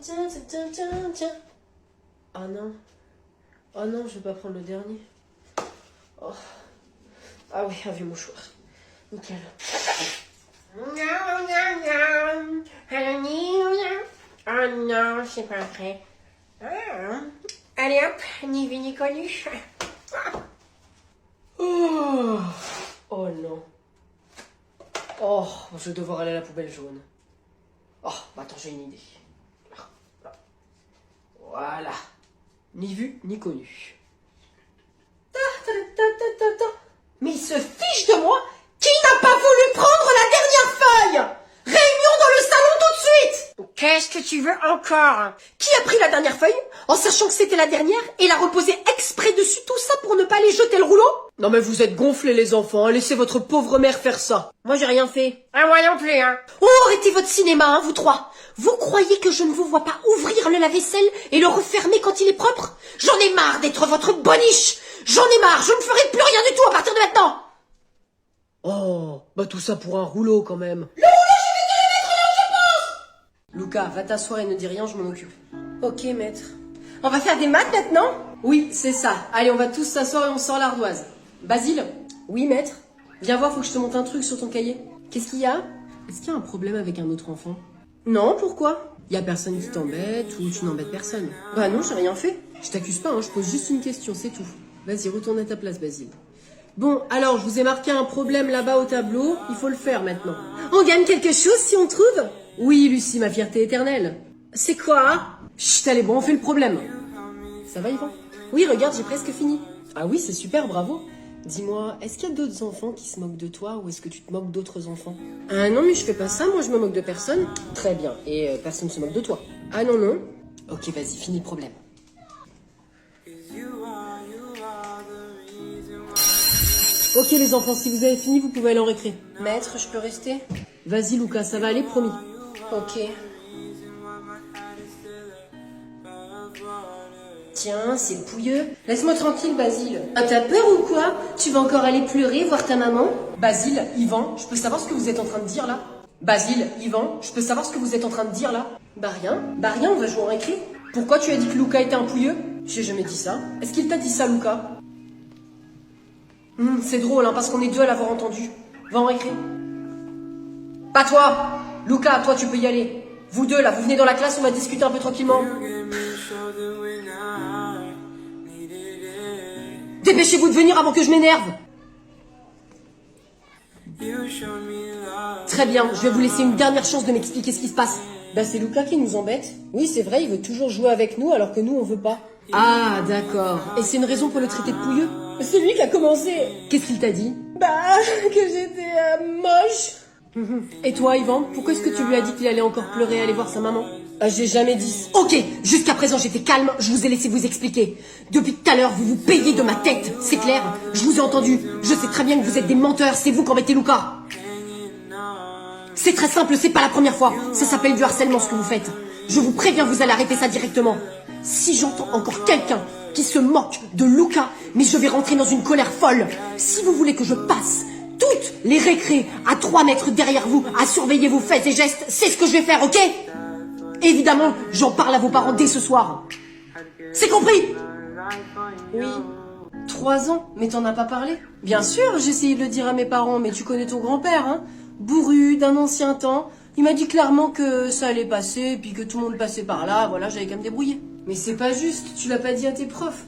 Tiens, tiens, tiens, tiens, tiens. Ah non. Oh non, je vais pas prendre le dernier. Oh. Ah oui, un vieux mouchoir. Nickel. Oh non, c'est pas vrai. Allez hop, ni vu ni connu. Oh non. Oh, je vais devoir aller à la poubelle jaune. Oh, bah attends, j'ai une idée. Voilà. Ni vu, ni connu. Mais il se fiche de moi. Qui n'a pas voulu prendre la dernière feuille? Réunion dans le salon tout de suite. Qu'est-ce que tu veux encore? Qui a pris la dernière feuille en sachant que c'était la dernière et l'a reposée exprès dessus, tout ça pour ne pas aller jeter le rouleau? Non mais vous êtes gonflés les enfants, hein. Laissez votre pauvre mère faire ça. Moi j'ai rien fait. Ah moi non plus hein. Oh arrêtez votre cinéma hein, vous trois. Vous croyez que je ne vous vois pas ouvrir le lave-vaisselle et le refermer quand il est propre? J'en ai marre d'être votre boniche. J'en ai marre, je ne ferai plus rien du tout à partir de maintenant. Oh, bah tout ça pour un rouleau quand même. Le rouleau, je vais te le mettre là où je pense. Lucas, va t'asseoir et ne dis rien, je m'en occupe. Ok, maître. On va faire des maths maintenant? Oui, c'est ça. Allez, on va tous s'asseoir et on sort l'ardoise. Basile? Oui, maître. Viens voir, faut que je te montre un truc sur ton cahier. Qu'est-ce qu'il y a? Est-ce qu'il y a un problème avec un autre enfant? Non, pourquoi? Y a personne qui t'embête ou tu n'embêtes personne? Bah non, j'ai rien fait. Je t'accuse pas, hein, je pose juste une question, c'est tout. Vas-y, retourne à ta place, Basile. Bon, alors, je vous ai marqué un problème là-bas au tableau. Il faut le faire maintenant. On gagne quelque chose si on trouve? Oui, Lucie, ma fierté éternelle. C'est quoi? Chut, allez, bon, on fait le problème. Ça va, Yvan? Oui, regarde, j'ai presque fini. Ah oui, c'est super, bravo. Dis-moi, est-ce qu'il y a d'autres enfants qui se moquent de toi ou est-ce que tu te moques d'autres enfants? Ah non, mais je fais pas ça, moi je me moque de personne. Très bien, et personne ne se moque de toi. Ah non, non. Ok, vas-y, finis le problème. Ok les enfants, si vous avez fini, vous pouvez aller en récré. Maître, je peux rester? Vas-y Lucas, ça va aller, promis. Ok. Tiens, c'est le pouilleux. Laisse-moi tranquille, Basile. Ah, t'as peur ou quoi? Tu vas encore aller pleurer, voir ta maman? Basile, Yvan, je peux savoir ce que vous êtes en train de dire là? Basile, Yvan, je peux savoir ce que vous êtes en train de dire là? Bah rien, on va jouer en récré. Pourquoi tu as dit que Lucas était un pouilleux? J'ai jamais dit ça. Est-ce qu'il t'a dit ça, Lucas? C'est drôle, hein, parce qu'on est deux à l'avoir entendu. Va en récré. Pas toi! Lucas, toi tu peux y aller. Vous deux là, vous venez dans la classe, on va discuter un peu tranquillement. Dépêchez-vous de venir avant que je m'énerve. Très bien, je vais vous laisser une dernière chance de m'expliquer ce qui se passe. Bah c'est Lucas qui nous embête. Oui, c'est vrai, il veut toujours jouer avec nous alors que nous on veut pas. Ah, d'accord. Et c'est une raison pour le traiter de pouilleux? C'est lui qui a commencé. Qu'est-ce qu'il t'a dit? Bah, que j'étais moche. Et toi, Yvan, pourquoi est-ce que tu lui as dit qu'il allait encore pleurer et aller voir sa maman? Ah, j'ai jamais dit. Ok, jusqu'à présent j'étais calme, je vous ai laissé vous expliquer. Depuis tout à l'heure, vous vous payez de ma tête, c'est clair? Je vous ai entendu, je sais très bien que vous êtes des menteurs, c'est vous qui embêtez Lucas. C'est très simple, c'est pas la première fois. Ça s'appelle du harcèlement ce que vous faites. Je vous préviens, vous allez arrêter ça directement. Si j'entends encore quelqu'un qui se moque de Lucas, mais je vais rentrer dans une colère folle. Si vous voulez que je passe toutes les récrés à 3 mètres derrière vous à surveiller vos faits et gestes, c'est ce que je vais faire, ok? Évidemment, j'en parle à vos parents dès ce soir. C'est compris? Oui. 3 ans? Mais t'en as pas parlé? Bien sûr, j'ai essayé de le dire à mes parents, mais tu connais ton grand-père, hein? Bourru, d'un ancien temps. Il m'a dit clairement que ça allait passer, puis que tout le monde passait par là, voilà, j'avais qu'à me débrouiller. Mais c'est pas juste, tu l'as pas dit à tes profs?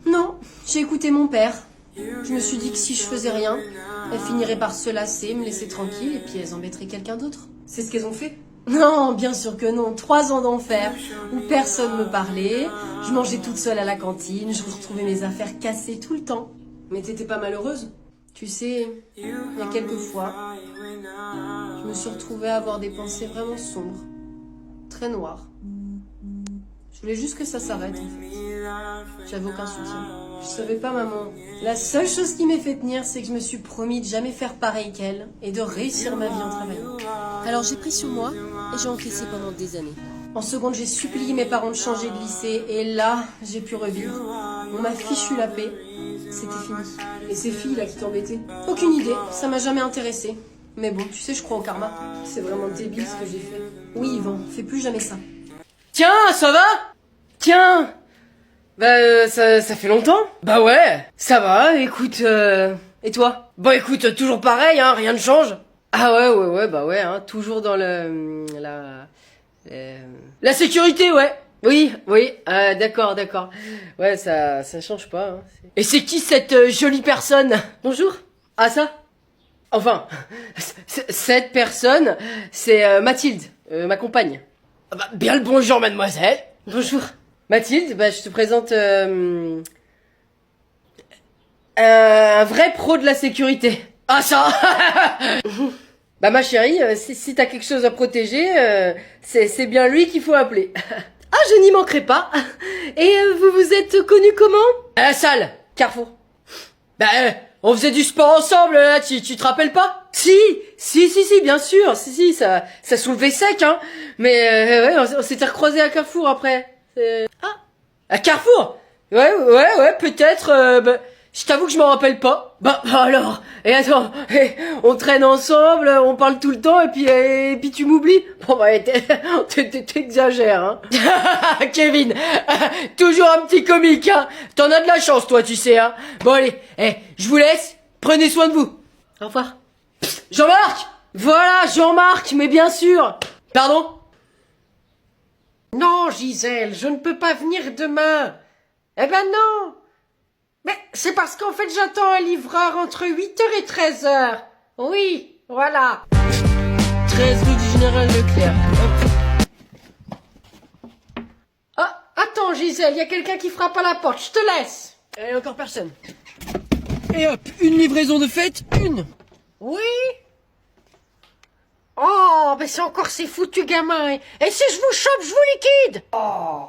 Non, j'ai écouté mon père. Je me suis dit que si je faisais rien, elles finiraient par se lasser, me laisser tranquille, et puis elles embêteraient quelqu'un d'autre. C'est ce qu'elles ont fait? Non, bien sûr que non. 3 ans d'enfer, où personne me parlait, je mangeais toute seule à la cantine, je retrouvais mes affaires cassées tout le temps. Mais t'étais pas malheureuse? Tu sais, il y a quelques fois, je me suis retrouvée à avoir des pensées vraiment sombres, très noires. Je voulais juste que ça s'arrête, en fait. J'avais aucun soutien. Je savais pas, maman. La seule chose qui m'ait fait tenir, c'est que je me suis promis de jamais faire pareil qu'elle et de réussir ma vie en travaillant. Alors j'ai pris sur moi et j'ai encaissé pendant des années. En seconde, j'ai supplié mes parents de changer de lycée et là, j'ai pu revivre. On m'a fichu la paix. C'était fini. Et ces filles-là qui t'embêtaient? Aucune idée, ça m'a jamais intéressée. Mais bon, tu sais, je crois au karma. C'est vraiment débile ce que j'ai fait. Oui, Yvan, fais plus jamais ça. Tiens, ça va? Tiens. Bah, ça fait longtemps? Bah ouais, ça va, écoute, et toi? Bah écoute, toujours pareil, hein, rien ne change. Ah ouais, bah ouais, hein, toujours dans la sécurité, ouais. Oui, d'accord. Ouais, ça change pas, hein. Et c'est qui cette jolie personne? Bonjour. Ah ça? Enfin, cette personne, c'est Mathilde, ma compagne. Ah bah, bien le bonjour, mademoiselle. Bonjour. Mathilde, bah, je te présente un vrai pro de la sécurité. Ah ça. Bah ma chérie, si t'as quelque chose à protéger, c'est bien lui qu'il faut appeler. Ah, je n'y manquerai pas. Et vous vous êtes connus comment? À la salle, Carrefour. Bah, on faisait du sport ensemble, là, tu te rappelles pas? Si, bien sûr, ça soulevait sec, hein. Mais ouais, on s'était recroisés à Carrefour après. Ah, à Carrefour? Ouais, peut-être. Bah, je t'avoue que je m'en rappelle pas. Bah alors, et attends, on traîne ensemble, on parle tout le temps, et puis tu m'oublies. Bon bah t'exagères, hein. Kevin, toujours un petit comique, hein. T'en as de la chance, toi, tu sais, hein. Bon allez, je vous laisse. Prenez soin de vous. Au revoir. Jean-Marc. Voilà, Jean-Marc, mais bien sûr. Pardon? Non, Gisèle, je ne peux pas venir demain. Eh ben non. Mais c'est parce qu'en fait j'attends un livreur entre 8h et 13h. Oui, voilà. 13 rue du Général Leclerc. Ah, attends Gisèle, il y a quelqu'un qui frappe à la porte, je te laisse. Et encore personne. Et hop, une livraison de fête, une. Oui. Oh, mais c'est encore ces foutus gamins. Et si je vous chope, je vous liquide. Oh.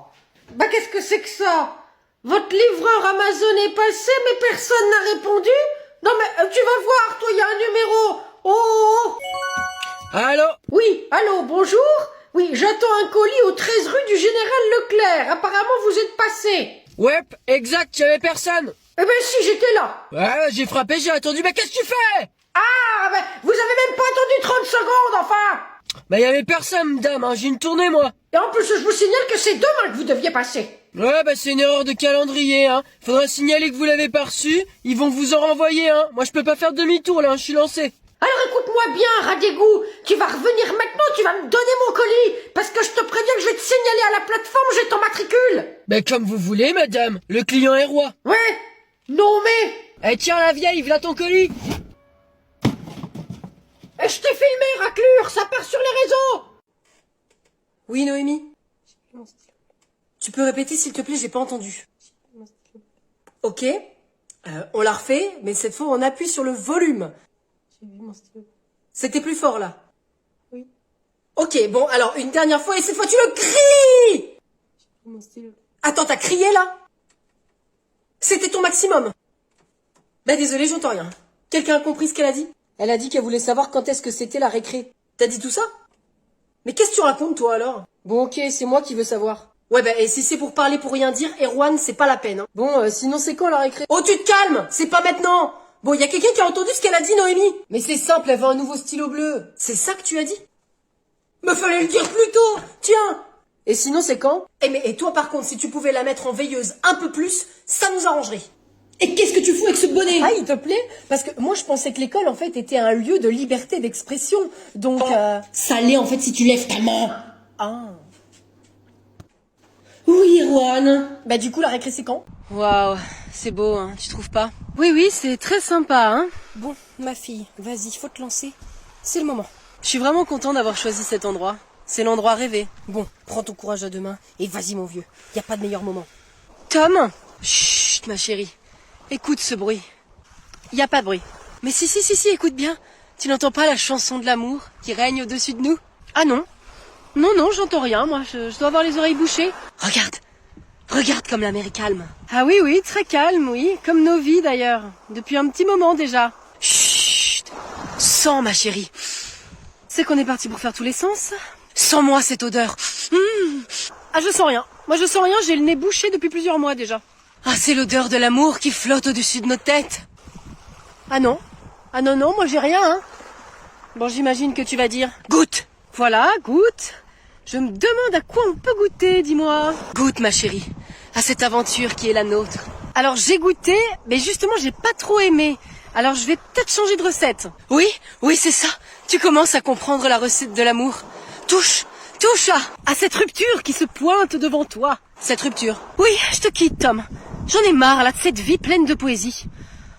Bah qu'est-ce que c'est que ça? Votre livreur Amazon est passé, mais personne n'a répondu? Non mais tu vas voir, toi, il y a un numéro. Oh. Allô? Oui, allô, bonjour. Oui, j'attends un colis au 13 rue du Général Leclerc. Apparemment, vous êtes passé. Ouais, exact, y'avait personne. Eh ben si, j'étais là. Ouais, j'ai frappé, j'ai attendu, mais qu'est-ce que tu fais? Ah, ben, vous avez même pas attendu 30 secondes, enfin. Bah y'avait personne, dame, hein, j'ai une tournée, moi. Et en plus, je vous signale que c'est demain que vous deviez passer. Ouais, bah c'est une erreur de calendrier, hein. Faudra signaler que vous l'avez pas reçu, ils vont vous en renvoyer, hein. Moi je peux pas faire demi-tour, là, hein, je suis lancé. Alors écoute-moi bien, rat d'égout. Tu vas revenir maintenant, tu vas me donner mon colis. Parce que je te préviens que je vais te signaler à la plateforme, j'ai ton matricule. Bah comme vous voulez, madame, le client est roi. Ouais. Non mais. Eh tiens la vieille, voilà ton colis. Et je t'ai filmé, raclure, ça part sur les réseaux. Oui, Noémie? Tu peux répéter, s'il te plaît, j'ai pas entendu. Ok. On la refait, mais cette fois, on appuie sur le volume. C'était plus fort, là. Oui. Ok, bon, alors, une dernière fois, et cette fois, tu le cries! Attends, t'as crié, là? C'était ton maximum. Bah, désolé, j'entends rien. Quelqu'un a compris ce qu'elle a dit? Elle a dit qu'elle voulait savoir quand est-ce que c'était la récré. T'as dit tout ça? Mais qu'est-ce que tu racontes, toi, alors? Bon, ok, c'est moi qui veux savoir. Ouais, bah, et si c'est pour parler pour rien dire, Erwan, c'est pas la peine, hein. Bon, sinon c'est quand la récré? Oh, tu te calmes! C'est pas maintenant! Bon, y a quelqu'un qui a entendu ce qu'elle a dit, Noémie? Mais c'est simple, elle veut un nouveau stylo bleu. C'est ça que tu as dit? Me fallait le dire plus tôt! Tiens! Et sinon c'est quand? Et toi par contre, si tu pouvais la mettre en veilleuse un peu plus, ça nous arrangerait. Et qu'est-ce que tu fous avec ce bonnet? Ah, il te plaît? Parce que moi, je pensais que l'école, en fait, était un lieu de liberté d'expression. Donc, ça l'est, en fait, si tu lèves ta main. Ah. Oui, Erwan. Bah, du coup, la récré, c'est quand? Waouh, c'est beau, hein, tu trouves pas? Oui, c'est très sympa, hein. Bon, ma fille, vas-y, faut te lancer. C'est le moment. Je suis vraiment content d'avoir choisi cet endroit. C'est l'endroit rêvé. Bon, prends ton courage à deux mains et vas-y, mon vieux. Y a pas de meilleur moment. Tom? Chut, ma chérie. Écoute ce bruit. Y a pas de bruit. Mais si, écoute bien. Tu n'entends pas la chanson de l'amour qui règne au-dessus de nous? Ah non. Non, j'entends rien, moi. Je dois avoir les oreilles bouchées. Regarde comme la mer est calme. Ah oui, très calme, oui. Comme nos vies, d'ailleurs. Depuis un petit moment, déjà. Chut. Sens, ma chérie. C'est qu'on est parti pour faire tous les sens. Sens-moi cette odeur. Ah, je sens rien. Moi, je sens rien. J'ai le nez bouché depuis plusieurs mois, déjà. Ah, c'est l'odeur de l'amour qui flotte au-dessus de nos têtes. Ah non, moi j'ai rien, hein. Bon, j'imagine que tu vas dire, goûte. Voilà, goûte. Je me demande à quoi on peut goûter, dis-moi. Goûte, ma chérie, à cette aventure qui est la nôtre. Alors j'ai goûté, mais justement j'ai pas trop aimé. Alors je vais peut-être changer de recette. Oui, c'est ça. Tu commences à comprendre la recette de l'amour. Touche à cette rupture qui se pointe devant toi. Cette rupture. Oui, je te quitte, Tom. J'en ai marre, là, de cette vie pleine de poésie.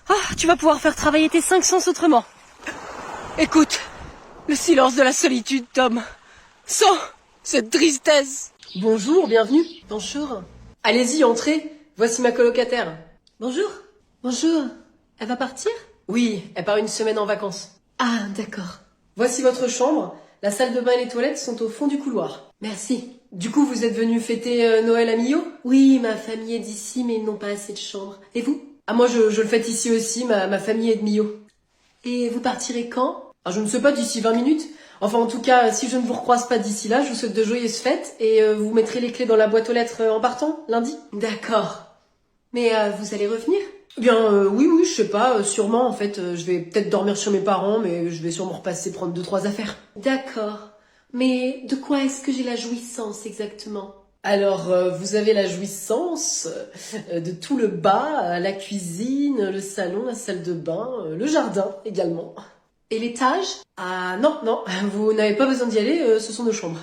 Ah, tu vas pouvoir faire travailler tes 5 sens autrement. Écoute, le silence de la solitude, Tom. Sans cette tristesse. Bonjour, bienvenue. Bonjour. Allez-y, entrez. Voici ma colocataire. Bonjour. Bonjour. Elle va partir? Oui, elle part une semaine en vacances. Ah, d'accord. Voici votre chambre. La salle de bain et les toilettes sont au fond du couloir. Merci. Du coup, vous êtes venu fêter Noël à Millau? Oui, ma famille est d'ici, mais ils n'ont pas assez de chambres. Et vous? Ah, moi, je le fête ici aussi. Ma famille est de Millau. Et vous partirez quand? Ah, je ne sais pas, d'ici 20 minutes. Enfin, en tout cas, si je ne vous recroise pas d'ici là, je vous souhaite de joyeuses fêtes et vous mettrez les clés dans la boîte aux lettres en partant, lundi. D'accord. Mais vous allez revenir? Eh bien, oui, je sais pas, sûrement, en fait, je vais peut-être dormir chez mes parents, mais je vais sûrement repasser prendre 2-3 affaires. D'accord. Mais de quoi est-ce que j'ai la jouissance exactement? Alors, vous avez la jouissance de tout le bas, la cuisine, le salon, la salle de bain, le jardin également. Et l'étage? Ah non, vous n'avez pas besoin d'y aller, ce sont nos chambres.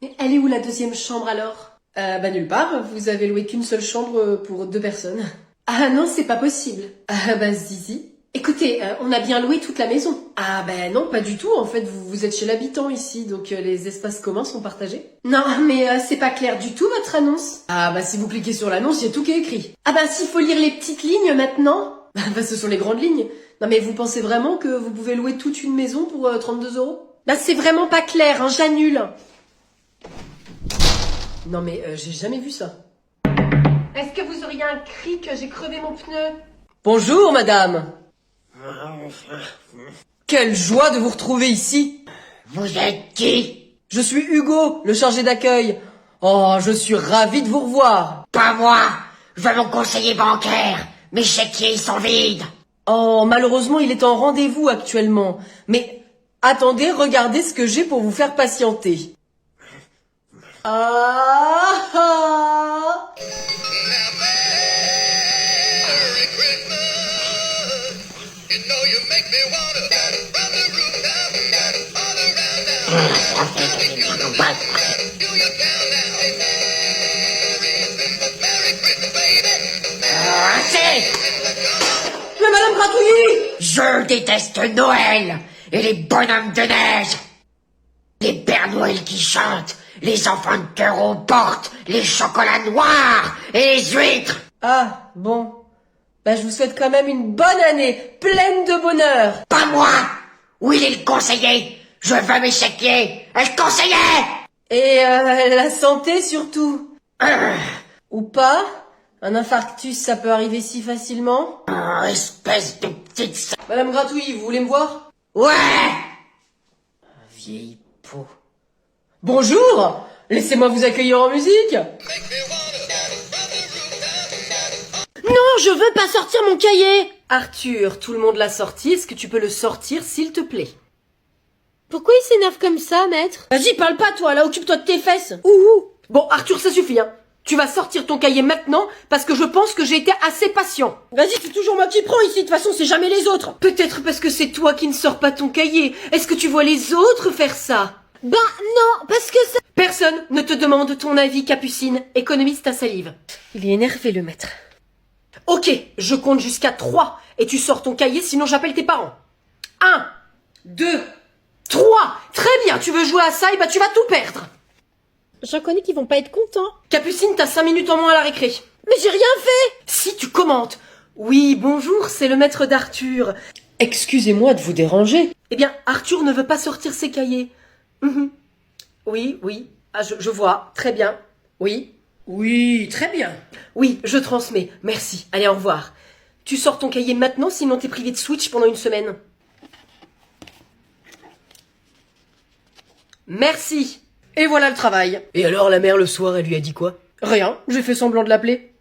Mais elle est où la deuxième chambre alors? Bah nulle part, vous avez loué qu'une seule chambre pour 2 personnes. Ah non, c'est pas possible. Ah bah si. Écoutez, on a bien loué toute la maison. Ah bah non, pas du tout, en fait, vous êtes chez l'habitant ici, donc les espaces communs sont partagés. Non, mais c'est pas clair du tout votre annonce. Ah bah si vous cliquez sur l'annonce, il y a tout qui est écrit. Ah bah s'il faut lire les petites lignes maintenant. Bah ce sont les grandes lignes. Non mais vous pensez vraiment que vous pouvez louer toute une maison pour 32 €? Bah c'est vraiment pas clair, hein, j'annule. Non mais j'ai jamais vu ça. Est-ce que vous auriez un cri que j'ai crevé mon pneu? Bonjour madame. Quelle joie de vous retrouver ici. Vous êtes qui? Je suis Hugo, le chargé d'accueil. Oh, je suis ravi de vous revoir. Pas moi. Je veux mon conseiller bancaire. Mes chéquiers ils sont vides. Oh, malheureusement, il est en rendez-vous actuellement. Mais attendez, regardez ce que j'ai pour vous faire patienter. Ah. Merry Christmas. You know you make me wanna run the rooftop, all around now. Do your countdown. Merry Christmas, baby. Assez. Mais Madame Gratouilly! Je déteste Noël et les bonhommes de neige. Les Pères Noël qui chantent, les enfants de cœur aux portes, les chocolats noirs et les huîtres. Ah, bon. Bah, je vous souhaite quand même une bonne année, pleine de bonheur. Pas moi. Où il est le conseiller? Je veux mes chéquiers. Un conseiller. Et la santé surtout. Ou pas? Un infarctus, ça peut arriver si facilement. Oh, espèce de petite... Madame Gratouilly, vous voulez me voir? Ouais. Vieille peau. Bonjour! Laissez-moi vous accueillir en musique. Non, je veux pas sortir mon cahier. Arthur, tout le monde l'a sorti. Est-ce que tu peux le sortir, s'il te plaît? Pourquoi il s'énerve comme ça, maître? Vas-y, parle pas, toi, là, occupe-toi de tes fesses. Ouh. Bon, Arthur, ça suffit, hein. Tu vas sortir ton cahier maintenant, parce que je pense que j'ai été assez patient. Vas-y, c'est toujours moi qui prends ici, de toute façon, c'est jamais les autres. Peut-être parce que c'est toi qui ne sors pas ton cahier. Est-ce que tu vois les autres faire ça? Ben non, parce que ça... Personne ne te demande ton avis, Capucine, économiste à salive. Il est énervé, le maître. Ok, je compte jusqu'à 3 et tu sors ton cahier, sinon j'appelle tes parents. 1, 2, 3. Très bien, tu veux jouer à ça, et bah tu vas tout perdre. J'en connais qui vont pas être contents. Capucine, t'as 5 minutes en moins à la récré. Mais j'ai rien fait. Si tu commentes. Oui, bonjour, c'est le maître d'Arthur. Excusez-moi de vous déranger. Eh bien, Arthur ne veut pas sortir ses cahiers. Oui. Ah, je vois. Très bien. Oui, très bien. Oui, je transmets. Merci. Allez, au revoir. Tu sors ton cahier maintenant, sinon t'es privé de Switch pendant une semaine. Merci. Et voilà le travail. Et alors, la mère, le soir, elle lui a dit quoi? Rien, j'ai fait semblant de l'appeler.